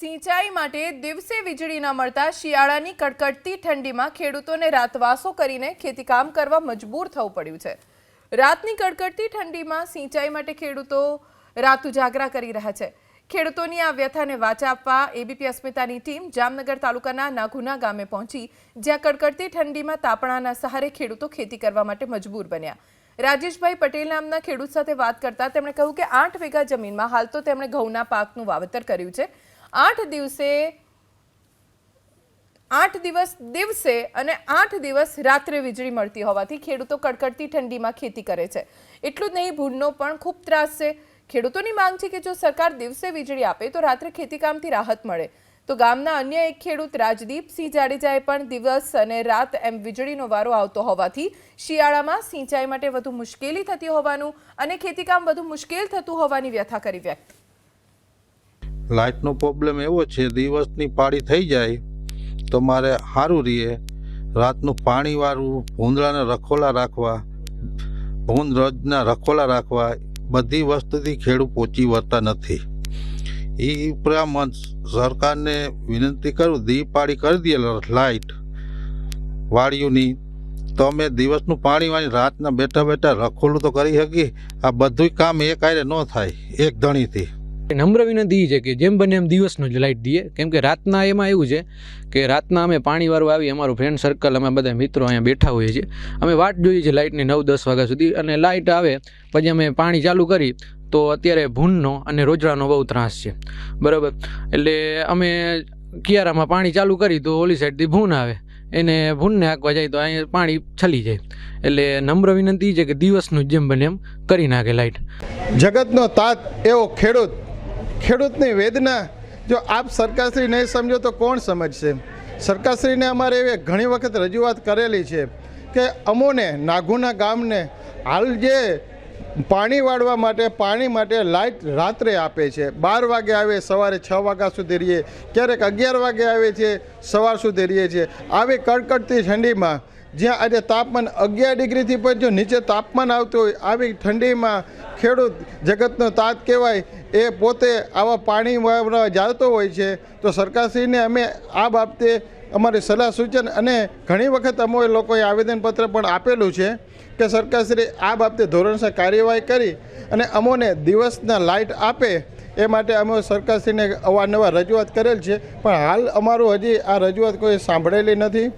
સિંચાઈ માટે દિવસે વીજળી ન મળતા શિયાળાની કડકડતી ઠંડીમાં ખેડૂતોને રાતવાસો કરીને ખેતીકામ કરવા મજબૂર થવું પડ્યું છે। રાતની કડકડતી ઠંડીમાં સિંચાઈ માટે ખેડૂતો રાત ઉજાગરા કરી રહ્યા છે। ખેડૂતોની આ વ્યથાને વાચા આપવા એબીપી અસ્મિતાની ટીમ જામનગર તાલુકાના નાઘુના ગામે પહોંચી, જ્યાં કડકડતી ઠંડીમાં તાપણાના સહારે ખેડૂતો ખેતી કરવા માટે મજબૂર બન્યા। રાજેશભાઈ પટેલ નામના ખેડૂત સાથે વાત કરતા તેમણે કહ્યું કે 8 વીઘા જમીનમાં હાલ તો તેમણે ઘઉંના પાકનું વાવેતર કર્યું છે। 8 દિવસ દિવસે અને 8 દિવસ રાત્રે વીજળી મળતી હોવાથી ખેડૂતો કડકડતી ઠંડીમાં ખેતી કરે છે। એટલું જ નહીં, ભૂંડનો પણ ખૂબ ત્રાસ છે। ખેડૂતોની માંગ છે કે જો સરકાર દિવસે વીજળી આપે તો રાત્રે ખેતીકામથી રાહત મળે। તો ગામના અન્ય એક ખેડૂત રાજદીપસિંહ જાડેજાએ પણ દિવસ અને રાત એમ વીજળીનો વારો આવતો હોવાથી શિયાળામાં સિંચાઈ માટે વધુ મુશ્કેલી થતી હોવાનું અને ખેતીકામ વધુ મુશ્કેલ થતું હોવાની વ્યથા કરી વ્યક્ત। લાઇટનો પ્રોબ્લેમ એવો છે, દિવસની પાળી થઈ જાય તો મારે સારું રહે, રાતનું પાણીવાળું ભૂંદડાને રખોલા રાખવા, ભૂંદ રોજના રખોલા રાખવા, બધી વસ્તુથી ખેડૂત પહોંચી વળતા નથી। એ ઉપરાંત સરકારને વિનંતી કરું, પાળી કરી દે લાઇટ વાળીઓની, તો અમે દિવસનું પાણી વાળી રાતના બેઠા બેઠા રખોલું તો કરી શકીએ। આ બધું કામ એક આરે ન થાય એક ધણીથી। નમ્ર વિનંતી છે કે જેમ બને એમ દિવસનો જ લાઇટ દઈએ, કેમ કે રાતના એમાં એવું છે કે રાતના અમે પાણીવાળું આવી, અમારું ફ્રેન્ડ સર્કલ, અમે બધા મિત્રો અહીંયા બેઠા હોઈએ છીએ, અમે વાટ જોઈએ છીએ લાઇટની 9-10 વાગ્યા સુધી, અને લાઇટ આવે પછી અમે પાણી ચાલુ કરી તો અત્યારે ભૂંડનો અને રોજડાનો બહુ ત્રાસ છે, બરાબર। એટલે અમે કિયારામાં પાણી ચાલુ કરી તો ઓલી સાઈડથી ભૂંડ આવે, એને ભૂંડને હાંકવા જાય તો અહીંયા પાણી છલી જાય। એટલે નમ્ર વિનંતી છે કે દિવસનું જેમ બને એમ કરી નાખે લાઇટ। જગતનો તાત એવો ખેડૂતની વેદના જો આપ સરકારશ્રી નહીં સમજો તો કોણ સમજશે। સરકારશ્રીને અમારે એવી ઘણી વખત રજૂઆત કરેલી છે કે અમોને નાઘુના ગામને હાલ જે પાણી વાળવા માટે પાણી માટે લાઇટ રાત્રે આપે છે, 12 વાગે આવે, સવારે 6 વાગ્યા સુધી રહીએ, ક્યારેક 11 વાગે આવે છે, સવાર સુધી રહીએ છીએ। આવી કડકડતી ઠંડીમાં જ્યાં આજે તાપમાન 11 ડિગ્રીથી પણ જો નીચે તાપમાન આવતું હોય, આવી ઠંડીમાં ખેડૂત જગતનો તાત કહેવાય, એ પોતે આવા પાણી વાળવા જતો હોય છે। તો સરકારશ્રીને અમે આ બાબતે અમારી સલાહ સૂચન અને ઘણી વખત અમે લોકોએ આવેદનપત્ર પણ આપેલું છે કે સરકારશ્રી આ બાબતે ધોરણસર કાર્યવાહી કરી અને અમોને દિવસના લાઇટ આપે, એ માટે અમે સરકારશ્રીને અવારનવાર રજૂઆત કરેલ છે, પણ હાલ અમારું હજી આ રજૂઆત કોઈ સાંભળેલી નથી।